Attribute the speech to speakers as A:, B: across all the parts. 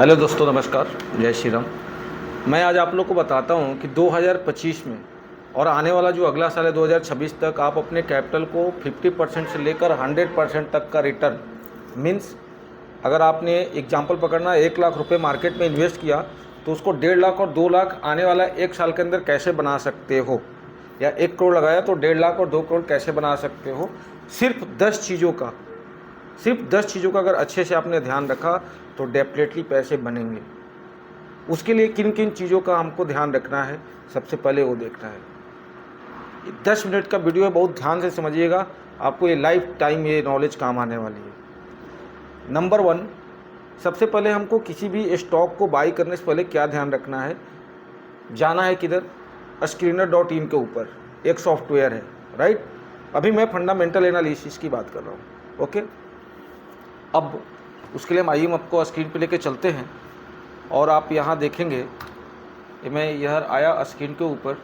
A: Hello दोस्तों, नमस्कार, जय श्री राम। मैं आज आप लोग को बताता हूं कि 2025 में और आने वाला जो अगला साल है 2026 तक आप अपने कैपिटल को 50% से लेकर 100% तक का रिटर्न मीन्स अगर आपने एग्जांपल पकड़ना 1 लाख रुपए मार्केट में इन्वेस्ट किया तो उसको 1.5 लाख और 2 लाख आने वाला 1 साल के अंदर कैसे बना सकते हो, या 1 करोड़ लगाया तो 1.5 लाख और 2 करोड़ कैसे बना सकते हो। सिर्फ 10 चीज़ों का अगर अच्छे से आपने ध्यान रखा तो डेफिनेटली पैसे बनेंगे। उसके लिए किन किन चीज़ों का हमको ध्यान रखना है, सबसे पहले वो देखना है। 10 मिनट का वीडियो है, बहुत ध्यान से समझिएगा, आपको ये लाइफ टाइम ये नॉलेज काम आने वाली है। नंबर 1, सबसे पहले हमको किसी भी स्टॉक को बाई करने से पहले क्या ध्यान रखना है, जाना है किधर, screener.in के ऊपर एक सॉफ्टवेयर है, राइट। अभी मैं फंडामेंटल एनालिसिस की बात कर रहा हूँ, ओके। अब उसके लिए हम आपको स्क्रीन पे लेके चलते हैं और आप यहाँ देखेंगे, मैं यह आया स्क्रीन के ऊपर,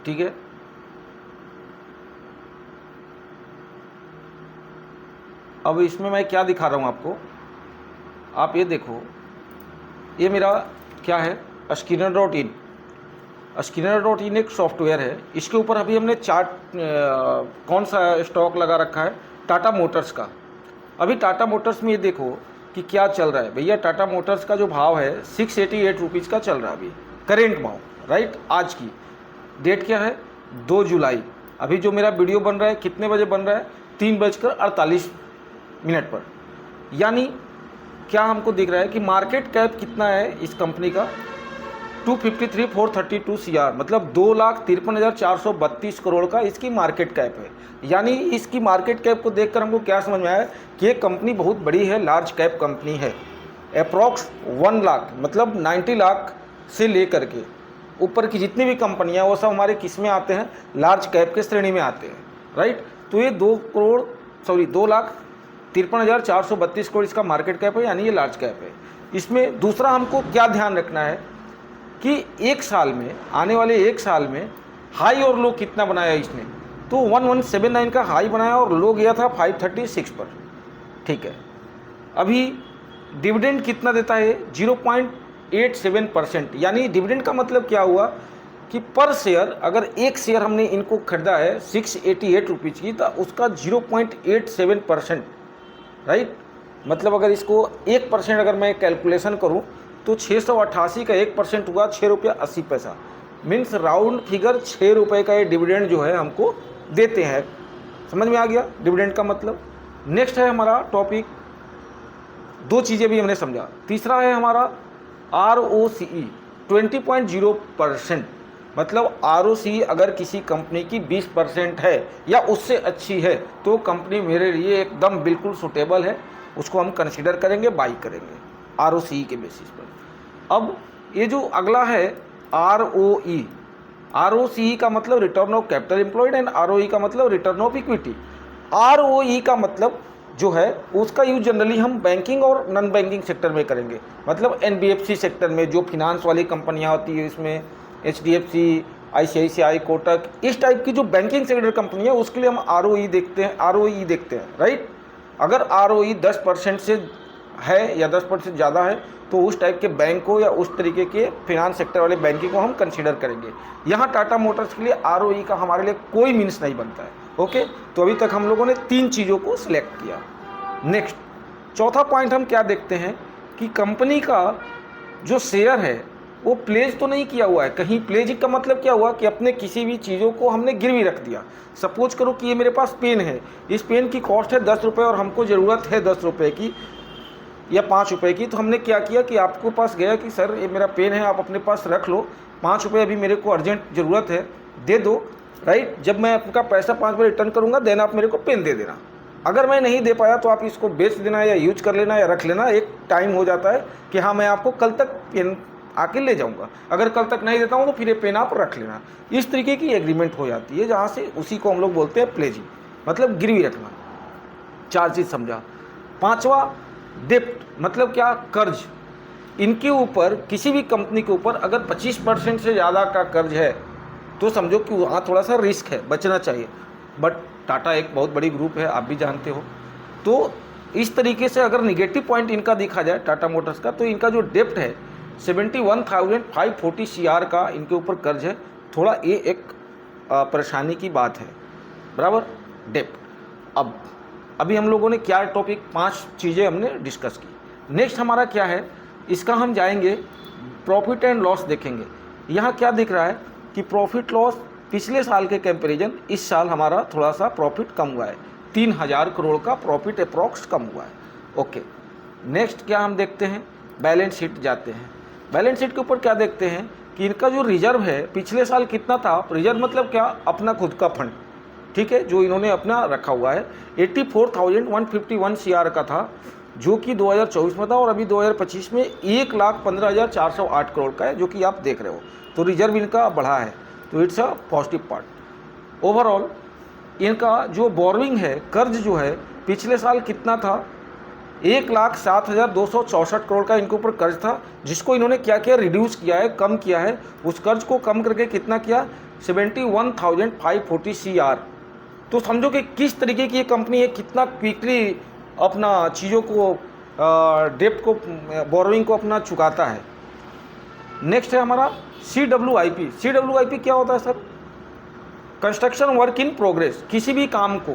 A: ठीक है। अब इसमें मैं क्या दिखा रहा हूँ आपको, आप ये देखो, ये मेरा क्या है, screener.in। screener.in एक सॉफ्टवेयर है, इसके ऊपर अभी हमने चार्ट कौन सा स्टॉक लगा रखा है, टाटा मोटर्स का। अभी टाटा मोटर्स में ये देखो कि क्या चल रहा है भैया। टाटा मोटर्स का जो भाव है 688 रुपीज़ का चल रहा है अभी, करेंट भाव, राइट। आज की डेट क्या है, 2 जुलाई। अभी जो मेरा वीडियो बन रहा है कितने बजे बन रहा है, 3:48 पर। यानी क्या हमको दिख रहा है कि मार्केट कैप कितना है इस कंपनी का, 253,432 CR, मतलब 2,53,432 करोड़ का इसकी मार्केट कैप है। यानी इसकी मार्केट कैप को देखकर हमको क्या समझ में आया कि ये कंपनी बहुत बड़ी है, लार्ज कैप कंपनी है। अप्रॉक्स 1 लाख मतलब 90 लाख से लेकर के ऊपर की जितनी भी कंपनियां वो सब हमारे किस में आते हैं, लार्ज कैप के श्रेणी में आते हैं, राइट। तो ये 2,53,432 करोड़ इसका मार्केट कैप है, यानी ये लार्ज कैप है। इसमें दूसरा हमको क्या ध्यान रखना है कि एक साल में, आने वाले 1 साल में हाई और लो कितना बनाया इसने, तो 1179 का हाई बनाया और लो गया था 536 पर, ठीक है। अभी डिविडेंड कितना देता है, 0.87%। यानी डिविडेंड का मतलब क्या हुआ कि पर शेयर, अगर एक शेयर हमने इनको खरीदा है 688 रुपीज़ की, तो उसका 0.87%, राइट। मतलब अगर इसको 1% अगर मैं कैलकुलेशन करूं तो 688 का 1% हुआ 6 रुपये 80 पैसा, मीन्स राउंड फिगर 6 रुपये का ये डिविडेंड जो है हमको देते हैं। समझ में आ गया डिविडेंड का मतलब। नेक्स्ट है हमारा टॉपिक, 2 चीज़ें भी हमने समझा। तीसरा है हमारा ROCE 20.0%, मतलब ROCE अगर किसी कंपनी की 20% है या उससे अच्छी है तो कंपनी मेरे लिए एकदम बिल्कुल सुटेबल है, उसको हम कंसिडर करेंगे, बाई करेंगे ROCE के बेसिस पर। अब ये जो अगला है ROCE का मतलब return of capital employed and ROE का मतलब रिटर्न ऑफ इक्विटी। ROE का मतलब जो है उसका यूज जनरली हम बैंकिंग और नॉन बैंकिंग सेक्टर में करेंगे, मतलब NBFC सेक्टर में जो फिनांस वाली कंपनियां होती है, इसमें HDFC, ICICI, कोटक, इस टाइप की जो बैंकिंग सेक्टर कंपनी है उसके लिए हम ROE देखते हैं, राइट। अगर ROE 10% से है या 10% ज़्यादा है तो उस टाइप के बैंक को या उस तरीके के फिनांस सेक्टर वाले बैंकिंग को हम कंसीडर करेंगे। यहाँ टाटा मोटर्स के लिए ROE का हमारे लिए कोई मीन्स नहीं बनता है, ओके। तो अभी तक हम लोगों ने 3 चीज़ों को सिलेक्ट किया। नेक्स्ट चौथा पॉइंट हम क्या देखते हैं कि कंपनी का जो शेयर है वो प्लेज तो नहीं किया हुआ है कहीं। प्लेजिंग का मतलब क्या हुआ कि अपने किसी भी चीज़ों को हमने गिरवी रख दिया। सपोज करो कि ये मेरे पास पेन है, इस पेन की कॉस्ट है 10 रुपये और हमको ज़रूरत है 10 रुपये की या 5 रुपये की, तो हमने क्या किया कि आपको पास गया कि सर ये मेरा पेन है, आप अपने पास रख लो, 5 रुपये अभी मेरे को अर्जेंट ज़रूरत है, दे दो, राइट। जब मैं आपका पैसा 5 रुपये रिटर्न करूँगा देन आप मेरे को पेन दे देना। अगर मैं नहीं दे पाया तो आप इसको बेच देना या यूज कर लेना या रख लेना। एक टाइम हो जाता है कि हाँ मैं आपको कल तक पेन आके ले जाऊँगा, अगर कल तक नहीं देता हूँ तो फिर ये पेन आप रख लेना। इस तरीके की एग्रीमेंट हो जाती है, जहाँ से उसी को हम लोग बोलते हैं प्लेजिंग, मतलब गिरवी रखना। 4 चीज़ समझा। 5वां डेप्ट, मतलब क्या, कर्ज। इनके ऊपर किसी भी कंपनी के ऊपर अगर 25% से ज़्यादा का कर्ज है तो समझो कि वहाँ थोड़ा सा रिस्क है, बचना चाहिए। बट टाटा एक बहुत बड़ी ग्रुप है, आप भी जानते हो, तो इस तरीके से अगर निगेटिव पॉइंट इनका देखा जाए टाटा मोटर्स का, तो इनका जो डेप्ट है 71,540 CR का इनके ऊपर कर्ज है। थोड़ा ये एक परेशानी की बात है, बराबर, डेप्ट। अभी हम लोगों ने क्या टॉपिक 5 चीज़ें हमने डिस्कस की। नेक्स्ट हमारा क्या है, इसका हम जाएंगे प्रॉफिट एंड लॉस देखेंगे। यहाँ क्या दिख रहा है कि प्रॉफिट लॉस पिछले साल के कंपैरिजन इस साल हमारा थोड़ा सा प्रॉफिट कम हुआ है, 3000 करोड़ का प्रॉफिट अप्रॉक्स कम हुआ है। ओके, नेक्स्ट क्या हम देखते हैं, बैलेंस शीट जाते हैं। बैलेंस शीट के ऊपर क्या देखते हैं कि इनका जो रिजर्व है पिछले साल कितना था, रिजर्व मतलब क्या, अपना खुद का फंड, ठीक है, जो इन्होंने अपना रखा हुआ है 84,151 CR का था, जो कि 2024 में था, और अभी 2025 में 1,15,408 करोड़ का है, जो कि आप देख रहे हो। तो रिजर्व इनका बढ़ा है, तो it's a positive part. Overall इनका जो बोरोइंग है, कर्ज जो है, पिछले साल कितना था, 1,07,264 करोड़ का इनके ऊपर कर्ज था, जिसको इन्होंने क्या किया, रिड्यूस किया है, कम किया है। उस कर्ज को कम करके कितना किया, 71,540 CR। तो समझो कि किस तरीके की ये कंपनी है, कितना क्विकली अपना चीज़ों को, डेप्ट को, बोरोइंग को अपना चुकाता है। नेक्स्ट है हमारा CWIP। CWIP क्या होता है sir, construction work in progress. किसी भी काम को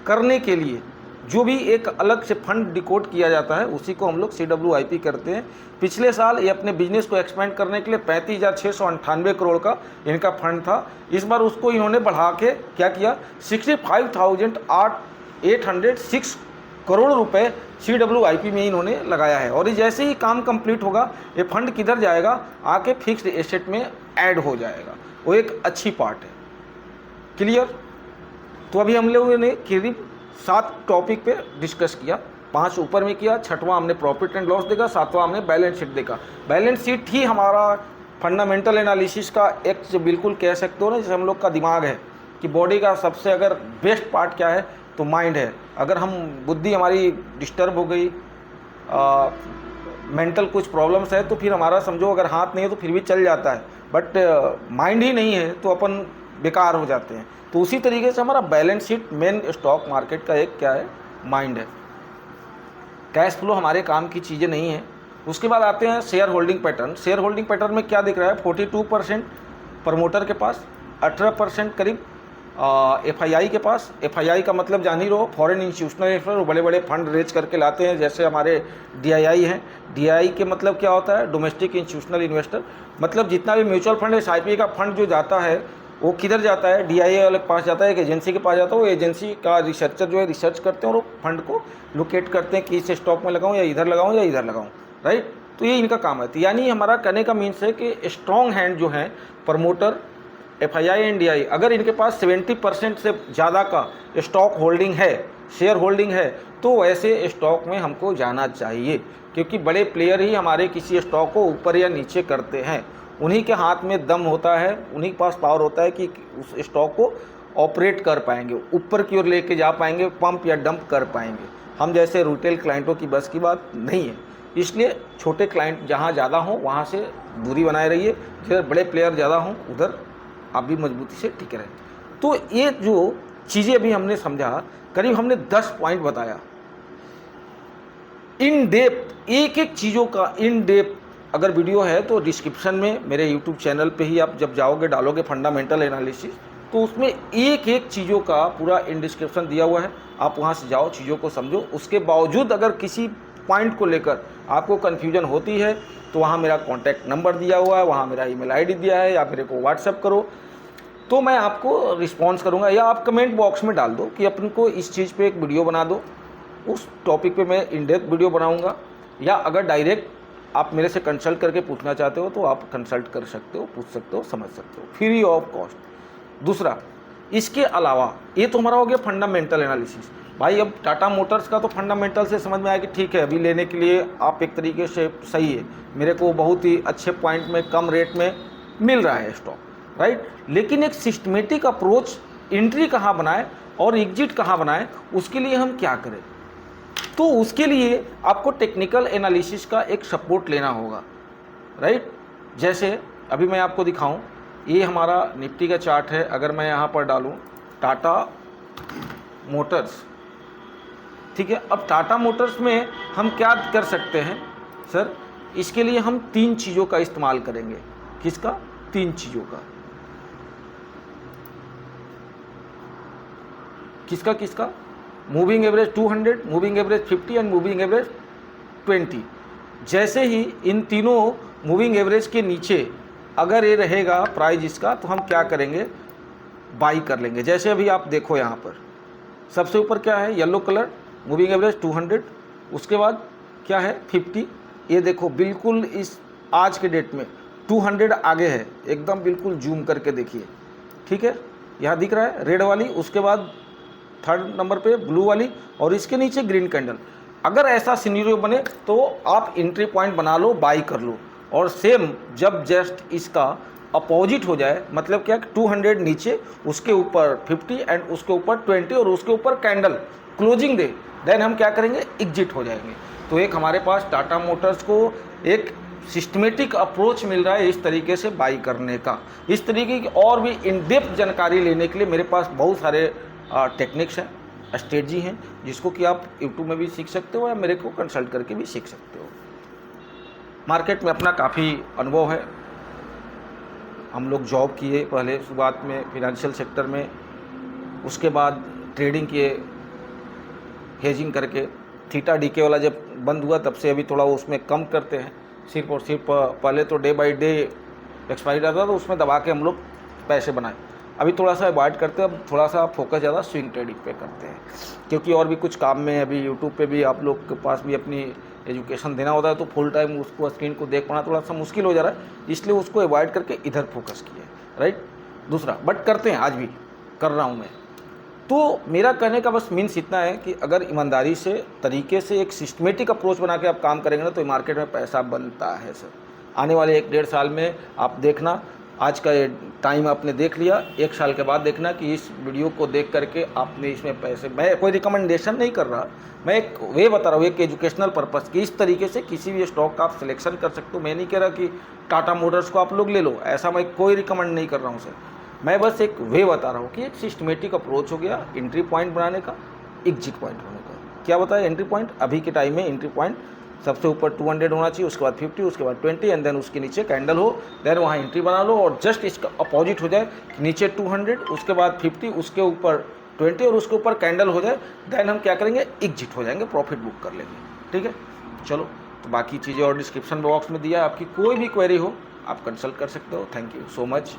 A: करने के लिए जो भी एक अलग से फंड डिकोड किया जाता है, उसी को हम लोग CWIP करते हैं। पिछले साल ये अपने बिजनेस को एक्सपेंड करने के लिए 35,698 करोड़ का इनका फंड था। इस बार उसको इन्होंने बढ़ा के क्या किया, 65,806 करोड़ रुपए CWIP में इन्होंने लगाया है। और जैसे ही काम कंप्लीट होगा, ये फंड किधर जाएगा, आके फिक्स्ड एसेट में ऐड हो जाएगा। वो एक अच्छी पार्ट है। क्लियर। तो अभी हम लोगों ने करीब 7 टॉपिक पे डिस्कस किया, 5 ऊपर में किया, 6वां हमने प्रॉफिट एंड लॉस देखा, 7वां हमने बैलेंस शीट देखा। बैलेंस शीट ही हमारा फंडामेंटल एनालिसिस का एक, जो बिल्कुल कह सकते हो ना, जैसे हम लोग का दिमाग है कि बॉडी का सबसे अगर बेस्ट पार्ट क्या है, तो माइंड है। अगर हम बुद्धि हमारी डिस्टर्ब हो गई, मेंटल कुछ प्रॉब्लम्स है, तो फिर हमारा समझो अगर हाथ नहीं है तो फिर भी चल जाता है, बट माइंड ही नहीं है तो अपन बेकार हो जाते हैं। तो उसी तरीके से हमारा balance sheet main stock market का एक क्या है, माइंड है। कैश फ्लो हमारे काम की चीज़ें नहीं है। उसके बाद आते हैं share holding pattern. Share holding pattern में क्या दिख रहा है, 42% प्रमोटर के पास, 18% करीब FII के पास। FII का मतलब जान ही रहो, फॉरेन इंस्टीट्यूशनल इन्वेस्टर, बड़े बड़े फंड रेज करके लाते हैं, जैसे हमारे DII हैं। DII के मतलब क्या होता है, डोमेस्टिक इंस्टीट्यूशनल इन्वेस्टर। मतलब जितना भी म्यूचुअल फंड है, SIP का फंड जो जाता है, वो किधर जाता है, DII वाले के पास जाता है, एक एजेंसी के पास जाता है। वो एजेंसी का रिसर्चर जो है रिसर्च करते हैं और वो फंड को लोकेट करते हैं कि इस स्टॉक में लगाऊं या इधर लगाऊं या इधर लगाऊं, राइट। तो ये इनका काम है। तो यानी हमारा कहने का मीन्स है कि स्ट्रॉन्ग हैंड जो है प्रमोटर, FII एंड DII, अगर इनके पास 70% से ज़्यादा का स्टॉक होल्डिंग है, शेयर होल्डिंग है, तो ऐसे स्टॉक में हमको जाना चाहिए, क्योंकि बड़े प्लेयर ही हमारे किसी स्टॉक को ऊपर या नीचे करते हैं। उन्हीं के हाथ में दम होता है, उन्हीं के पास पावर होता है कि उस स्टॉक को ऑपरेट कर पाएंगे, ऊपर की ओर लेके जा पाएंगे, पंप या डंप कर पाएंगे। हम जैसे रिटेल क्लाइंटों की बस की बात नहीं है। इसलिए छोटे क्लाइंट जहाँ ज़्यादा हों वहाँ से दूरी बनाए रहिए, जिधर बड़े प्लेयर ज़्यादा हों उधर आप भी मजबूती से टिके रहें। तो ये जो चीज़ें अभी हमने समझा, करीब हमने 10 पॉइंट बताया इन डेप्थ, एक एक चीज़ों का इन डेप्थ। अगर वीडियो है तो डिस्क्रिप्शन में मेरे यूट्यूब चैनल पे ही आप जब जाओगे, डालोगे फंडामेंटल एनालिसिस, तो उसमें एक एक चीज़ों का पूरा इन डिस्क्रिप्शन दिया हुआ है। आप वहाँ से जाओ, चीज़ों को समझो। उसके बावजूद अगर किसी पॉइंट को लेकर आपको कन्फ्यूजन होती है, तो वहाँ मेरा कॉन्टैक्ट नंबर दिया हुआ है, वहाँ मेरा email ID दिया है, या मेरे को व्हाट्सएप करो तो मैं आपको रिस्पॉन्स करूँगा, या आप कमेंट बॉक्स में डाल दो कि अपन को इस चीज़ पे एक वीडियो बना दो, उस टॉपिक पे मैं इन डेप्थ वीडियो बनाऊँगा। या अगर डायरेक्ट आप मेरे से कंसल्ट करके पूछना चाहते हो तो आप कंसल्ट कर सकते हो, पूछ सकते हो, समझ सकते हो, फ्री ऑफ कॉस्ट। दूसरा, इसके अलावा ये तो हमारा हो गया फंडामेंटल एनालिसिस। भाई अब टाटा मोटर्स का तो फंडामेंटल से समझ में आया कि ठीक है, अभी लेने के लिए आप एक तरीके से सही है, मेरे को बहुत ही अच्छे पॉइंट में कम रेट में मिल रहा है स्टॉक, राइट। लेकिन एक सिस्टमेटिक अप्रोच, एंट्री कहाँ बनाए और एग्जिट कहाँ बनाए, उसके लिए हम क्या करें, तो उसके लिए आपको टेक्निकल एनालिसिस का एक सपोर्ट लेना होगा, राइट। जैसे अभी मैं आपको दिखाऊं, ये हमारा निफ्टी का चार्ट है। अगर मैं यहाँ पर डालूं टाटा मोटर्स, ठीक है। अब टाटा मोटर्स में हम क्या कर सकते हैं सर, इसके लिए हम 3 चीज़ों का इस्तेमाल करेंगे। किसका? 3 चीज़ों का। किसका किसका? Moving average 200, moving average 50 and moving average 20। जैसे ही इन तीनों मूविंग एवरेज के नीचे अगर ये रहेगा प्राइस इसका, तो हम क्या करेंगे? बाई कर लेंगे। जैसे अभी आप देखो यहाँ पर सबसे ऊपर क्या है? येलो कलर, मूविंग एवरेज 200, उसके बाद क्या है? 50। ये देखो बिल्कुल इस आज के डेट में 200 आगे है, एकदम बिल्कुल जूम करके देखिए, ठीक है। यहाँ दिख रहा है रेड वाली, उसके बाद 3rd नंबर पे ब्लू वाली, और इसके नीचे ग्रीन कैंडल। अगर ऐसा सिनेरियो बने तो आप एंट्री पॉइंट बना लो, बाई कर लो। और सेम जब जस्ट इसका अपोजिट हो जाए, मतलब क्या? 200 नीचे, उसके ऊपर 50 एंड उसके ऊपर 20 और उसके ऊपर कैंडल क्लोजिंग दे, देन हम क्या करेंगे? एग्जिट हो जाएंगे। तो एक हमारे पास टाटा मोटर्स को एक सिस्टमेटिक अप्रोच मिल रहा है इस तरीके से बाई करने का। इस तरीके की और भी इन डेप्थ जानकारी लेने के लिए मेरे पास बहुत सारे टेक्निक्स हैं, स्ट्रेटजी हैं, जिसको कि आप यूट्यूब में भी सीख सकते हो या मेरे को कंसल्ट करके भी सीख सकते हो। मार्केट में अपना काफ़ी अनुभव है। हम लोग जॉब किए पहले शुरुआत में फिनेंशियल सेक्टर में, उसके बाद ट्रेडिंग किए हेजिंग करके। थीटा डीके वाला जब बंद हुआ तब से अभी थोड़ा उसमें कम करते हैं, सिर्फ और सिर्फ पहले तो डे बाय डे एक्सपायरी आता था तो उसमें दबा के हम लोग पैसे बनाए। अभी थोड़ा सा अवॉइड करते हैं, अब थोड़ा सा फोकस ज़्यादा स्विंग ट्रेडिंग पे करते हैं, क्योंकि और भी कुछ काम में अभी यूट्यूब पे भी आप लोग के पास भी अपनी एजुकेशन देना होता है, तो फुल टाइम उसको स्क्रीन को देख पाना थोड़ा सा मुश्किल हो जा रहा है, इसलिए उसको अवॉइड करके इधर फोकस किया है, राइट। दूसरा बट करते हैं, आज भी कर रहा हूँ मैं। तो मेरा कहने का बस मीन्स इतना है कि अगर ईमानदारी से तरीके से एक सिस्टमेटिक अप्रोच बना के आप काम करेंगे ना, तो मार्केट में पैसा बनता है सर। आने वाले 1-1.5 साल में आप देखना, आज का ये टाइम आपने देख लिया, 1 साल के बाद देखना कि इस वीडियो को देख करके आपने इसमें पैसे, मैं कोई रिकमेंडेशन नहीं कर रहा, मैं एक वे बता रहा हूँ, एक एजुकेशनल पर्पस की इस तरीके से किसी भी स्टॉक का आप सिलेक्शन कर सकते हो। मैं नहीं कह रहा कि टाटा मोटर्स को आप लोग ले लो, ऐसा मैं कोई रिकमेंड नहीं कर रहा हूँ सर। मैं बस एक वे बता रहा हूँ कि एक सिस्टमेटिक अप्रोच हो गया एंट्री पॉइंट बनाने का, एग्जिट पॉइंट होने का। क्या बताया? एंट्री पॉइंट अभी के टाइम में एंट्री पॉइंट सबसे ऊपर 200 होना चाहिए, उसके बाद 50, उसके बाद 20 एंड देन उसके नीचे कैंडल हो, देन वहाँ एंट्री बना लो। और जस्ट इसका अपोजिट हो जाए, नीचे 200, उसके बाद 50, उसके ऊपर 20 और उसके ऊपर कैंडल हो जाए, देन हम क्या करेंगे? एग्जिट हो जाएंगे, प्रॉफिट बुक कर लेंगे, ठीक है। चलो, तो बाकी चीज़ें और डिस्क्रिप्शन बॉक्स में दिया है, आपकी कोई भी क्वेरी हो आप कंसल्ट कर सकते हो। Thank you so much.